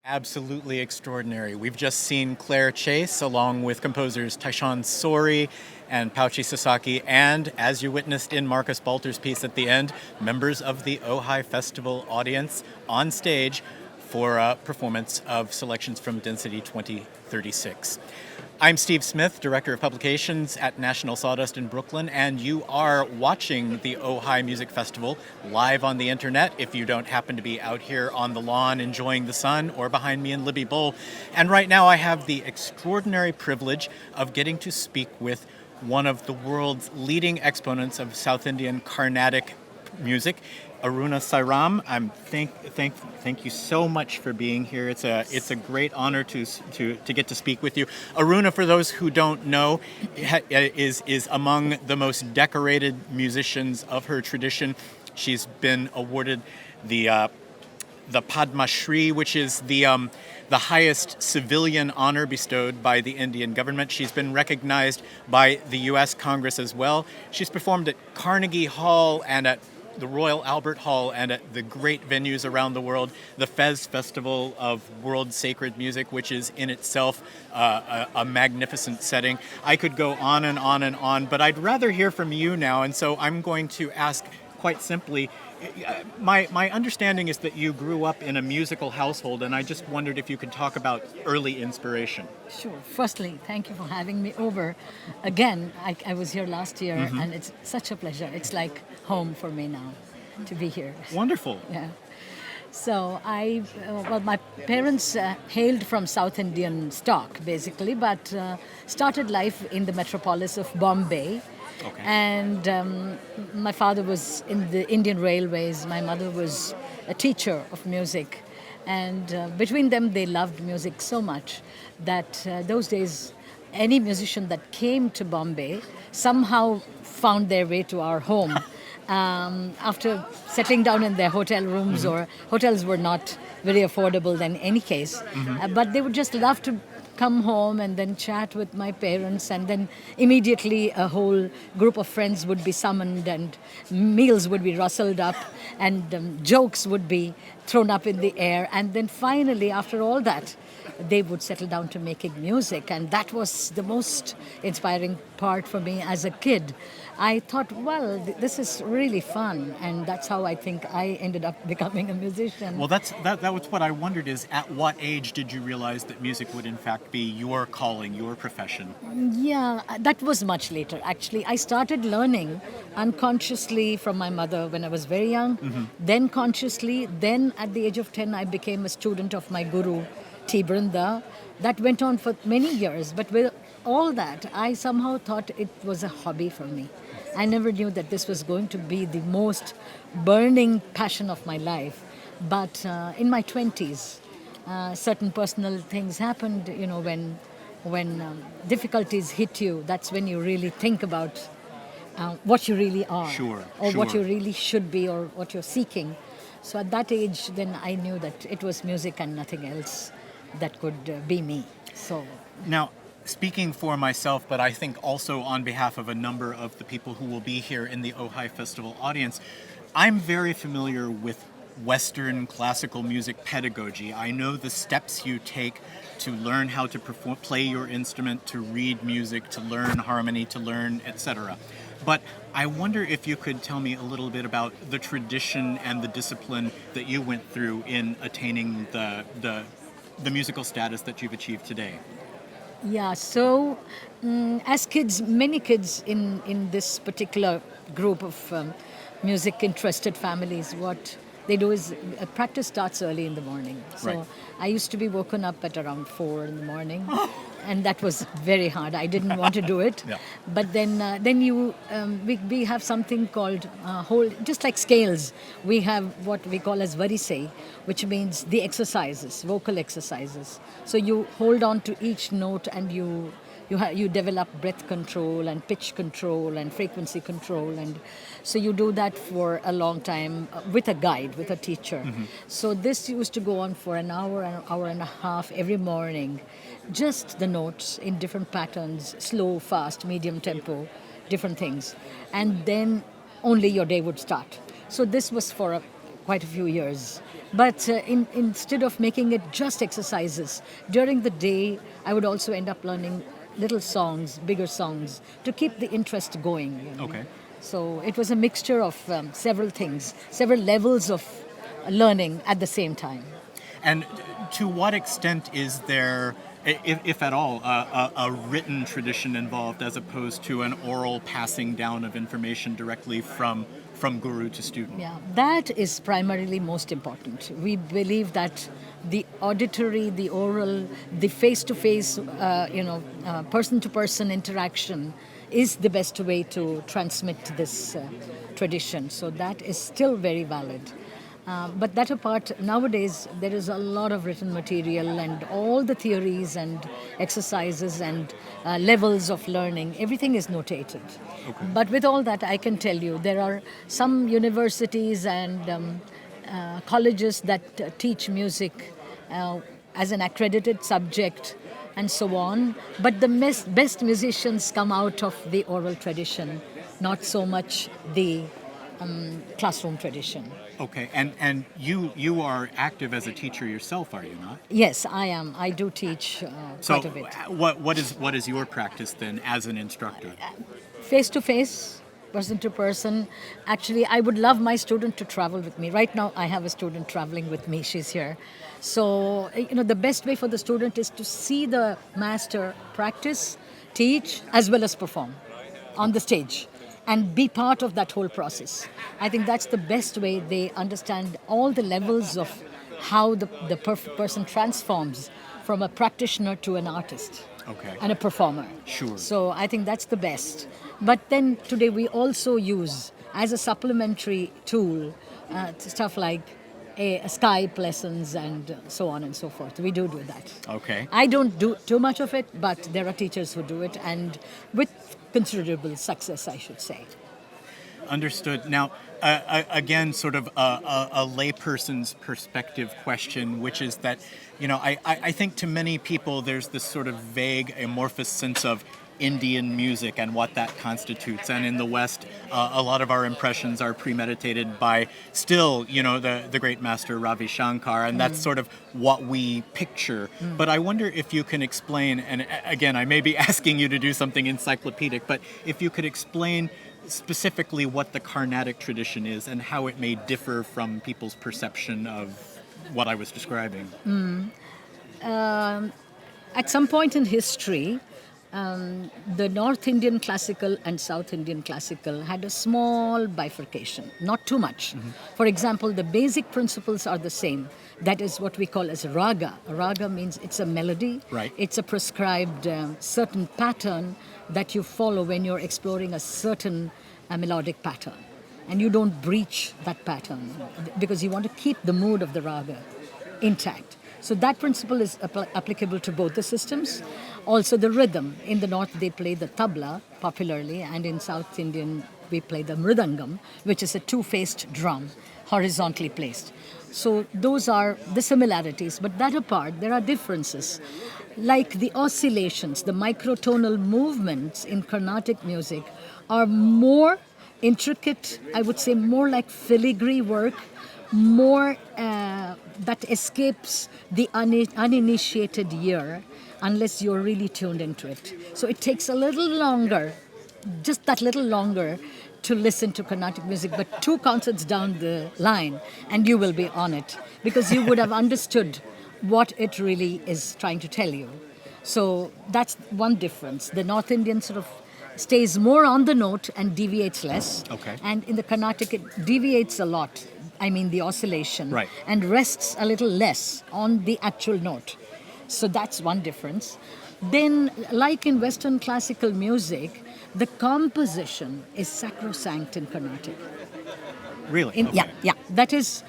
Absolutely extraordinary. We've just seen Claire Chase along with composers Taishan Sori and Pauchi Sasaki, and as you witnessed in Marcus Balter's piece at the end, members of the Ojai Festival audience on stage for a performance of selections from Density 2036. I'm Steve Smith, Director of Publications at National Sawdust in Brooklyn, and you are watching the Ojai Music Festival live on the internet if you don't happen to be out here on the lawn enjoying the sun or behind me in Libbey Bowl. And right now I have the extraordinary privilege of getting to speak with one of the world's leading exponents of South Indian Carnatic music, Aruna Sairam. Thank you so much for being here. It's a great honor to get to speak with you. Aruna, for those who don't know, is among the most decorated musicians of her tradition. She's been awarded the Padma Shri, which is the highest civilian honor bestowed by the Indian government. She's been recognized by the U.S. Congress as well. She's performed at Carnegie Hall and at the Royal Albert Hall and at the great venues around the world, the Fez Festival of World Sacred Music, which is in itself a magnificent setting. I could go on and on and on, but I'd rather hear from you now, and so I'm going to ask quite simply, my understanding is that you grew up in a musical household, and I just wondered if you could talk about early inspiration. Sure. Firstly, thank you for having me over. Again, I was here last year, and it's such a pleasure. It's like home for me now to be here. Wonderful. Yeah. So my parents hailed from South Indian stock, basically, but started life in the metropolis of Bombay. Okay. And my father was in the Indian Railways. My mother was a teacher of music. And between them, they loved music so much that those days, any musician that came to Bombay somehow found their way to our home. After settling down in their hotel rooms, or hotels were not very affordable in any case, but they would just love to come home and then chat with my parents, and then immediately a whole group of friends would be summoned and meals would be rustled up and jokes would be thrown up in the air, and then finally after all that they would settle down to making music, and that was the most inspiring part for me as a kid. I thought, well, this is really fun, and that's how I think I ended up becoming a musician. Well, that was what I wondered, is at what age did you realize that music would in fact be your calling, your profession? Yeah, that was much later, actually. I started learning unconsciously from my mother when I was very young, then consciously, then at the age of 10 I became a student of my guru, T. Brinda. That went on for many years, but with all that, I somehow thought it was a hobby for me. I never knew that this was going to be the most burning passion of my life. But in my 20s, certain personal things happened, when difficulties hit you, that's when you really think about what you really are. Sure, or what sure. you really should be, or what you're seeking. So at that age, then I knew that it was music and nothing else that could be me. So Now, speaking for myself, but I think also on behalf of a number of the people who will be here in the Ojai Festival audience, I'm very familiar with Western classical music pedagogy. I know the steps you take to learn how to play your instrument, to read music, to learn harmony, to learn etc. But I wonder if you could tell me a little bit about the tradition and the discipline that you went through in attaining the musical status that you've achieved today. yeah, so as kids, many kids in this particular group of music interested families, what they do is practice starts early in the morning. So Right. I used to be woken up at around 4 in the morning, and that was very hard. I didn't want to do it. Yeah. But then we have something called just like scales. We have what we call as varisai, which means the exercises, vocal exercises. So you hold on to each note and you develop breath control and pitch control and frequency control, and so you do that for a long time with a guide, with a teacher. So this used to go on for an hour and a half every morning, just the notes in different patterns, slow, fast, medium tempo, different things, and then only your day would start. So this was for quite a few years. But instead of making it just exercises, during the day, I would also end up learning little songs, bigger songs, to keep the interest going. Okay. So it was a mixture of several things, several levels of learning at the same time. And to what extent is there, if at all, a written tradition involved as opposed to an oral passing down of information directly from guru to student? Yeah, that is primarily most important. We believe that the auditory, the oral, the face-to-face, person-to-person interaction is the best way to transmit this tradition. So that is still very valid. But that apart, nowadays there is a lot of written material and all the theories and exercises and levels of learning, everything is notated. Okay. But with all that, I can tell you, there are some universities and colleges that teach music as an accredited subject and so on. But the best musicians come out of the oral tradition, not so much the classroom tradition. Okay, and you are active as a teacher yourself, are you not? Yes, I am. I do teach So quite a bit. what is your practice then as an instructor? Face to face, person to person. Actually, I would love my student to travel with me. Right now, I have a student traveling with me. She's here. So, the best way for the student is to see the master practice, teach, as well as perform on the stage and be part of that whole process. I think that's the best way they understand all the levels of how the person transforms from a practitioner to an artist. Okay. And a performer. Sure. So I think that's the best. But then today we also use as a supplementary tool stuff like Skype lessons and so on and so forth. We do that. Okay. I don't do too much of it, but there are teachers who do it, and with considerable success, I should say. Understood. Now, again, sort of a layperson's perspective question, which is that, I think to many people there's this sort of vague, amorphous sense of Indian music and what that constitutes. And in the West, a lot of our impressions are premeditated by still, the great master Ravi Shankar, and that's sort of what we picture. But I wonder if you can explain, and again, I may be asking you to do something encyclopedic, but if you could explain specifically what the Carnatic tradition is and how it may differ from people's perception of what I was describing. At some point in history, the North Indian classical and South Indian classical had a small bifurcation, not too much. For example, the basic principles are the same. That is what we call as raga. Raga means it's a melody. Right. It's a prescribed certain pattern that you follow when you're exploring a certain melodic pattern. And you don't breach that pattern because you want to keep the mood of the raga intact. So that principle is applicable to both the systems. Also the rhythm. In the north they play the tabla popularly, and in South Indian we play the mridangam, which is a two-faced drum, horizontally placed. So those are the similarities, but that apart, there are differences. Like the oscillations, the microtonal movements in Carnatic music are more intricate, I would say more like filigree work, more that escapes the uninitiated ear unless you're really tuned into it. So it takes a little longer, just that little longer, to listen to Carnatic music, but 2 concerts down the line and you will be on it because you would have understood what it really is trying to tell you. So that's one difference. The North Indian sort of stays more on the note and deviates less. Okay. And in the Carnatic, it deviates a lot. I mean, the oscillation. Right. And rests a little less on the actual note. So that's one difference. Then, like in Western classical music, the composition is sacrosanct in Carnatic. Really? Okay. Yeah. That is,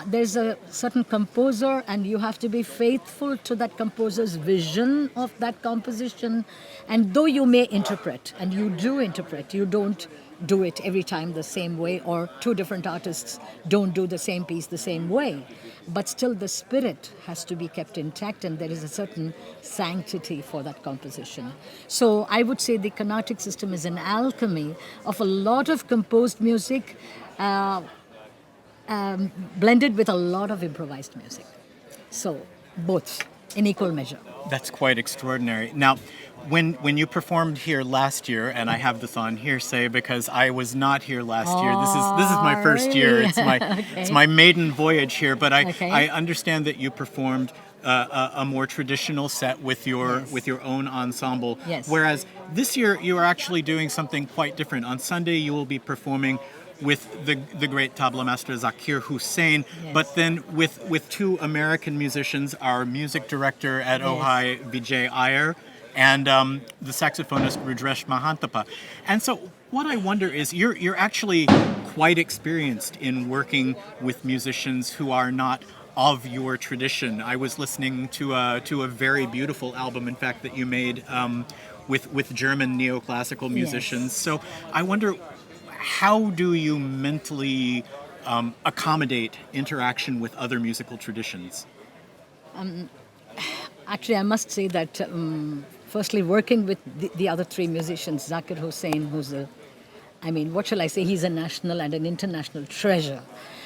there's a certain composer, and you have to be faithful to that composer's vision of that composition. And though you may interpret, and you do interpret, you don't do it every time the same way, or 2 different artists don't do the same piece the same way. But still the spirit has to be kept intact, and there is a certain sanctity for that composition. So I would say the Carnatic system is an alchemy of a lot of composed music, blended with a lot of improvised music. So both in equal measure. That's quite extraordinary. Now, when you performed here last year, and I have this on hearsay because I was not here last year. This is my first year. Really? It's my Okay. it's my maiden voyage here. But Okay. I understand that you performed a more traditional set with your Yes. with your own ensemble. Yes. Whereas this year you are actually doing something quite different. On Sunday you will be performing with the great tabla master Zakir Hussain, Yes. but then with two American musicians, our music director at Yes. Ojai, Vijay Iyer, and the saxophonist Rudresh Mahantapa. And so what I wonder is you're actually quite experienced in working with musicians who are not of your tradition. I was listening to a very beautiful album, in fact, that you made with German neoclassical musicians. Yes. So I wonder, how do you mentally accommodate interaction with other musical traditions? Actually, I must say that firstly, working with the other three musicians, Zakir Hussain, what shall I say? He's a national and an international treasure.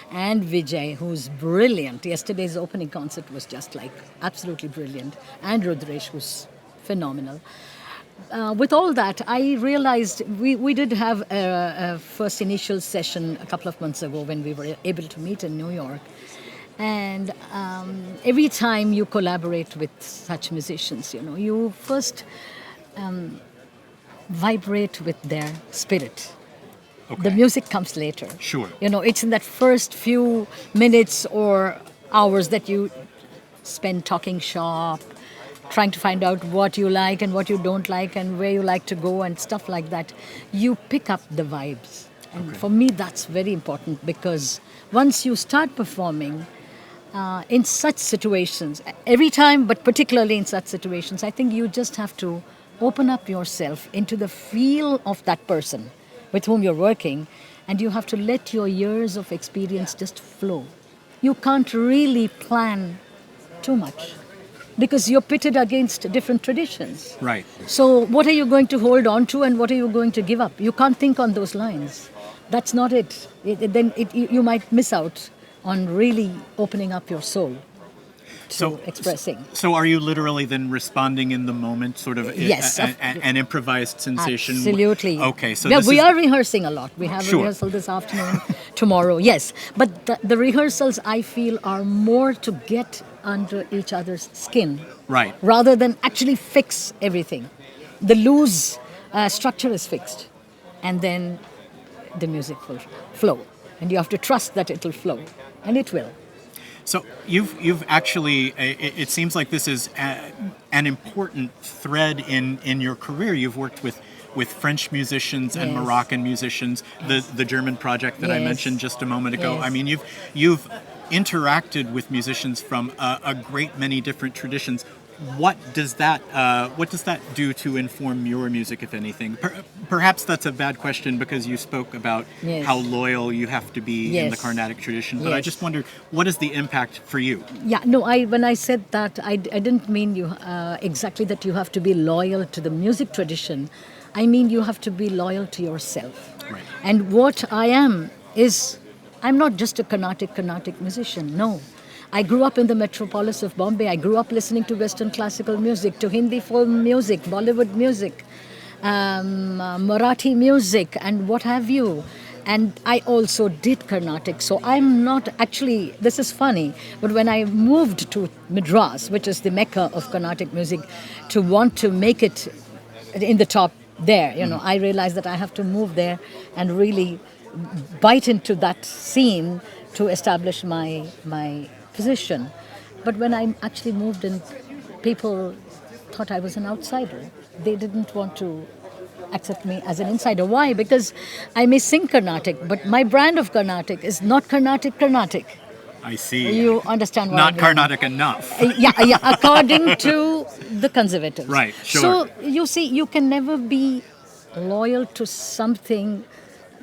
And Vijay, who's brilliant. Yesterday's opening concert was just like absolutely brilliant. And Rudresh, who's phenomenal. With all that, I realized we did have a first initial session a couple of months ago when we were able to meet in New York. And every time you collaborate with such musicians, you first vibrate with their spirit. Okay. The music comes later. Sure. It's in that first few minutes or hours that you spend talking shop, trying to find out what you like and what you don't like and where you like to go and stuff like that. You pick up the vibes. And Okay. for me, that's very important because once you start performing in such situations, every time, but particularly in such situations, I think you just have to open up yourself into the feel of that person with whom you're working, and you have to let your years of experience just flow. You can't really plan too much because you're pitted against different traditions. Right. So what are you going to hold on to and what are you going to give up? You can't think on those lines. That's not it. You might miss out on really opening up your soul to expressing. So are you literally then responding in the moment, sort of Yes, an improvised sensation? Absolutely. Okay, so yeah, this we is, are rehearsing a lot. We have Sure. a rehearsal this afternoon, tomorrow, yes. But the rehearsals, I feel, are more to get under each other's skin. Right. Rather than actually fix everything. The loose structure is fixed. And then the music will flow. And you have to trust that it will flow. And it will. So you've actually, it seems like this is an important thread in your career. You've worked with French musicians and Yes. Moroccan musicians, the German project that I Yes. mentioned just a moment ago. Yes. I mean, you've interacted with musicians from a great many different traditions. What does that do to inform your music, if anything? Perhaps that's a bad question because you spoke about Yes. how loyal you have to be in the Yes. Carnatic tradition. But I Yes. just wondered, what is the impact for you? Yeah, no, when I said that, I didn't mean you exactly that you have to be loyal to the music tradition. I mean you have to be loyal to yourself. Right. And what I am is, I'm not just a Carnatic musician, no. I grew up in the metropolis of Bombay. I grew up listening to Western classical music, to Hindi film music, Bollywood music, Marathi music, and what have you. And I also did Carnatic. So I'm not actually, this is funny, but when I moved to Madras, which is the mecca of Carnatic music, to want to make it in the top there, I realized that I have to move there and really bite into that scene to establish my position. But when I actually moved in, people thought I was an outsider. They didn't want to accept me as an insider. Why? Because I may sing Carnatic, but my brand of Carnatic is not Carnatic. I see. You understand what I Not mean? Carnatic enough. Yeah, according to the conservatives. Right, sure. So, you see, you can never be loyal to something,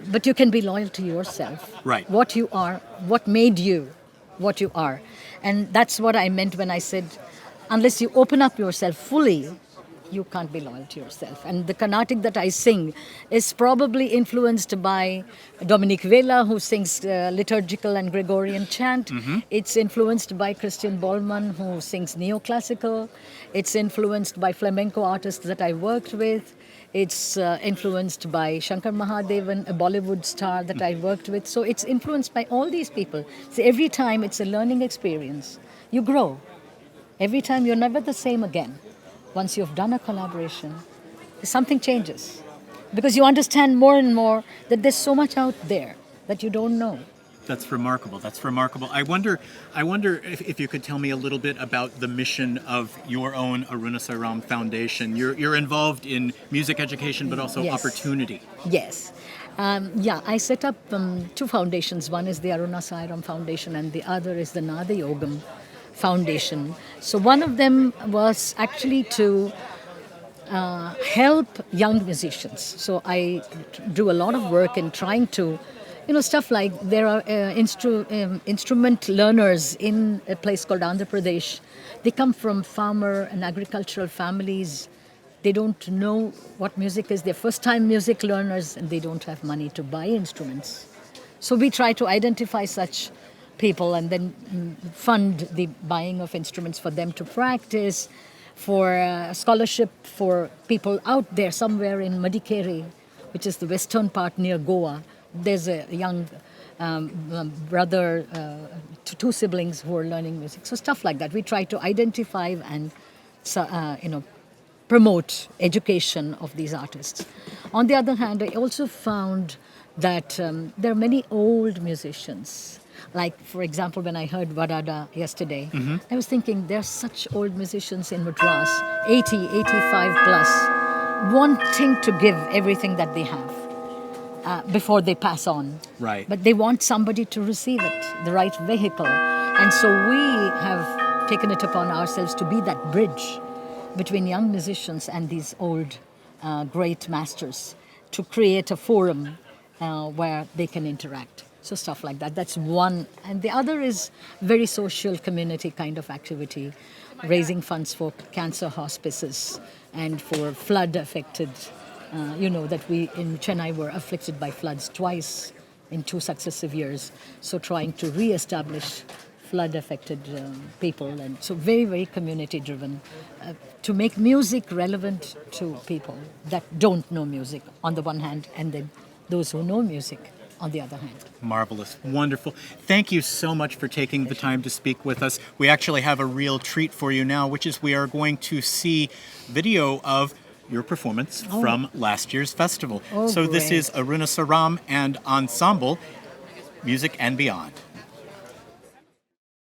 but you can be loyal to yourself. Right. What you are, what made you what you are. And that's what I meant when I said, unless you open up yourself fully, you can't be loyal to yourself. And the Carnatic that I sing is probably influenced by Dominic Vela, who sings liturgical and Gregorian chant. It's influenced by Christian Bollman, who sings neoclassical. It's influenced by flamenco artists that I worked with. It's influenced by Shankar Mahadevan, a Bollywood star that I worked with. So it's influenced by all these people. So every time it's a learning experience. You grow. Every time you're never the same again. Once you've done a collaboration, something changes. Because you understand more and more that there's so much out there that you don't know. That's remarkable. That's remarkable. I wonder if you could tell me a little bit about the mission of your own Aruna Sairam Foundation. You're involved in music education, but also Yes. opportunity. Yes. I set up two foundations. One is the Aruna Sairam Foundation and the other is the Nada Yogam Foundation. So one of them was actually to help young musicians. So I do a lot of work in trying to, stuff like there are instrument learners in a place called Andhra Pradesh. They come from farmer and agricultural families. They don't know what music is. They're first-time music learners and they don't have money to buy instruments. So we try to identify such people and then fund the buying of instruments for them to practice, for scholarship for people out there somewhere in Madikeri, which is the western part near Goa. There's a young brother, two siblings who are learning music. So stuff like that. We try to identify and promote education of these artists. On the other hand, I also found that there are many old musicians. Like, for example, when I heard Vadada yesterday, I was thinking there's such old musicians in Madras, 80, 85 plus, wanting to give everything that they have before they pass on. Right. But they want somebody to receive it, the right vehicle. And so we have taken it upon ourselves to be that bridge between young musicians and these old great masters, to create a forum where they can interact. So stuff like that. That's one. And the other is very social community kind of activity, raising funds for cancer hospices and for flood affected. That we in Chennai were afflicted by floods twice in 2 successive years. So trying to re-establish flood affected people. And so very, very community driven to make music relevant to people that don't know music on the one hand, and then those who know music on the other hand. Marvelous. Wonderful. Thank you so much for taking the time to speak with us. We actually have a real treat for you now, which is we are going to see video of your performance from last year's festival. So this great. is Aruna Sairam and Ensemble, Music and Beyond.